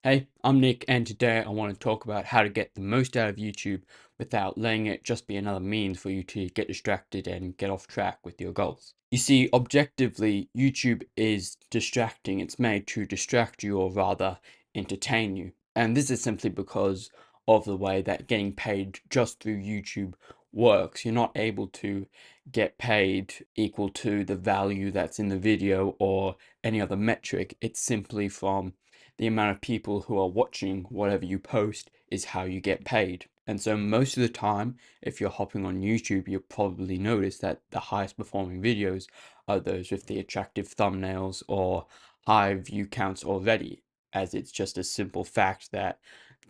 Hey, I'm Nick, and today I want to talk about how to get the most out of YouTube without letting it just be another means for you to get distracted and get off track with your goals. You see, objectively, YouTube is distracting. It's made to distract you, or rather, entertain you. And this is simply because of the way that getting paid just through YouTube works. You're not able to get paid equal to the value that's in the video or any other metric. It's simply from the amount of people who are watching whatever you post is how you get paid. And so most of the time, if you're hopping on YouTube, you'll probably notice that the highest performing videos are those with the attractive thumbnails or high view counts already, as it's just a simple fact that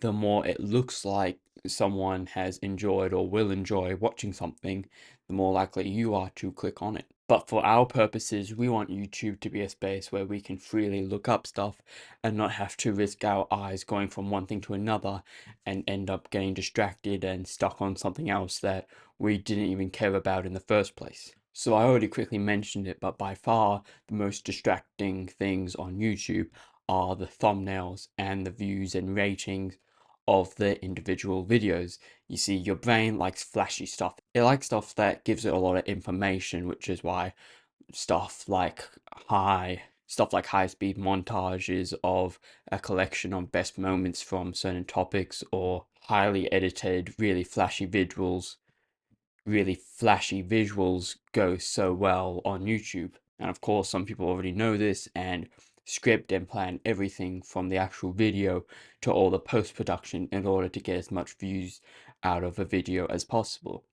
the more it looks like someone has enjoyed or will enjoy watching something, the more likely you are to click on it. But for our purposes, we want YouTube to be a space where we can freely look up stuff and not have to risk our eyes going from one thing to another and end up getting distracted and stuck on something else that we didn't even care about in the first place. So I already quickly mentioned it, but by far the most distracting things on YouTube are the thumbnails and the views and ratings of the individual videos. You see, your brain likes flashy stuff. It likes stuff that gives it a lot of information, which is why stuff like high speed montages of a collection of best moments from certain topics, or highly edited, really flashy visuals go so well on YouTube. And of course, some people already know this and script and plan everything from the actual video to all the post-production in order to get as much views out of a video as possible.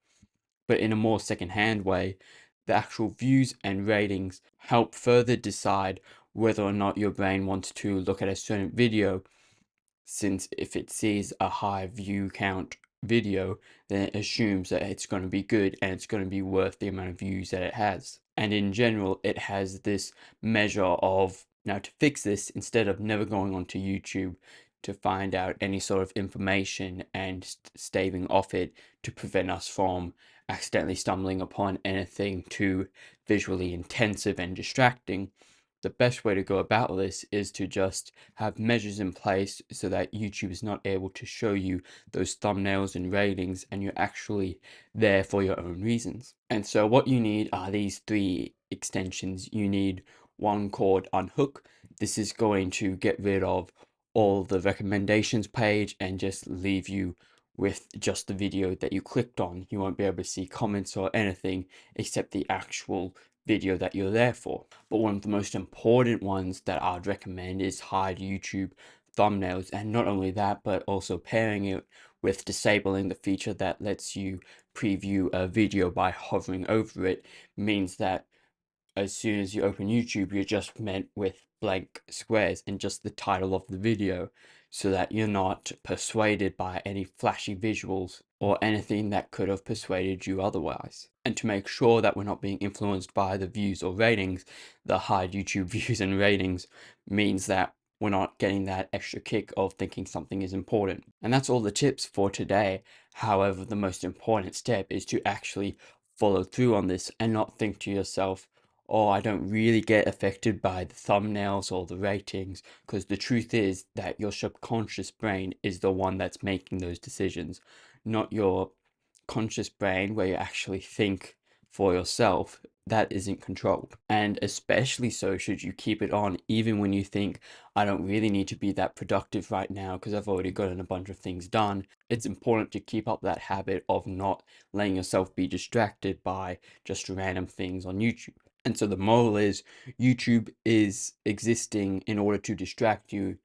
But in a more second-hand way, the actual views and ratings help further decide whether or not your brain wants to look at a certain video, since if it sees a high view count video, then it assumes that it's going to be good and it's going to be worth the amount of views that it has. And in general, it has this measure of, now to fix this, instead of never going onto YouTube to find out any sort of information and staving off it to prevent us from accidentally stumbling upon anything too visually intensive and distracting, the best way to go about this is to just have measures in place so that YouTube is not able to show you those thumbnails and ratings, and you're actually there for your own reasons. And so what you need are these three extensions. You need one called Unhook. This is going to get rid of all the recommendations page and just leave you with just the video that you clicked on. You won't be able to see comments or anything except the actual video that you're there for. But one of the most important ones that I'd recommend is hide YouTube thumbnails. And not only that, but also pairing it with disabling the feature that lets you preview a video by hovering over it means that as soon as you open YouTube, you're just met with blank squares and just the title of the video, so that you're not persuaded by any flashy visuals or anything that could have persuaded you otherwise. And to make sure that we're not being influenced by the views or ratings, the hide YouTube views and ratings means that we're not getting that extra kick of thinking something is important. And that's all the tips for today. However, the most important step is to actually follow through on this and not think to yourself, oh, I don't really get affected by the thumbnails or the ratings, because the truth is that your subconscious brain is the one that's making those decisions, not your conscious brain where you actually think for yourself. That isn't controlled. And especially so should you keep it on even when you think, I don't really need to be that productive right now because I've already gotten a bunch of things done. It's important to keep up that habit of not letting yourself be distracted by just random things on YouTube. And so the moral is, YouTube is existing in order to distract you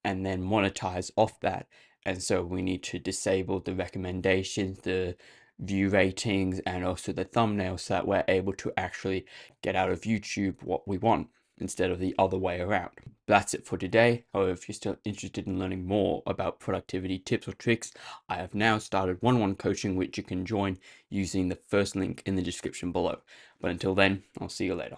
and then monetize off that. And so we need to disable the recommendations, the view ratings, and also the thumbnails, so that we're able to actually get out of YouTube what we want instead of the other way around. That's it for today. However, if you're still interested in learning more about productivity tips or tricks, I have now started one-on-one coaching, which you can join using the first link in the description below. But until then, I'll see you later.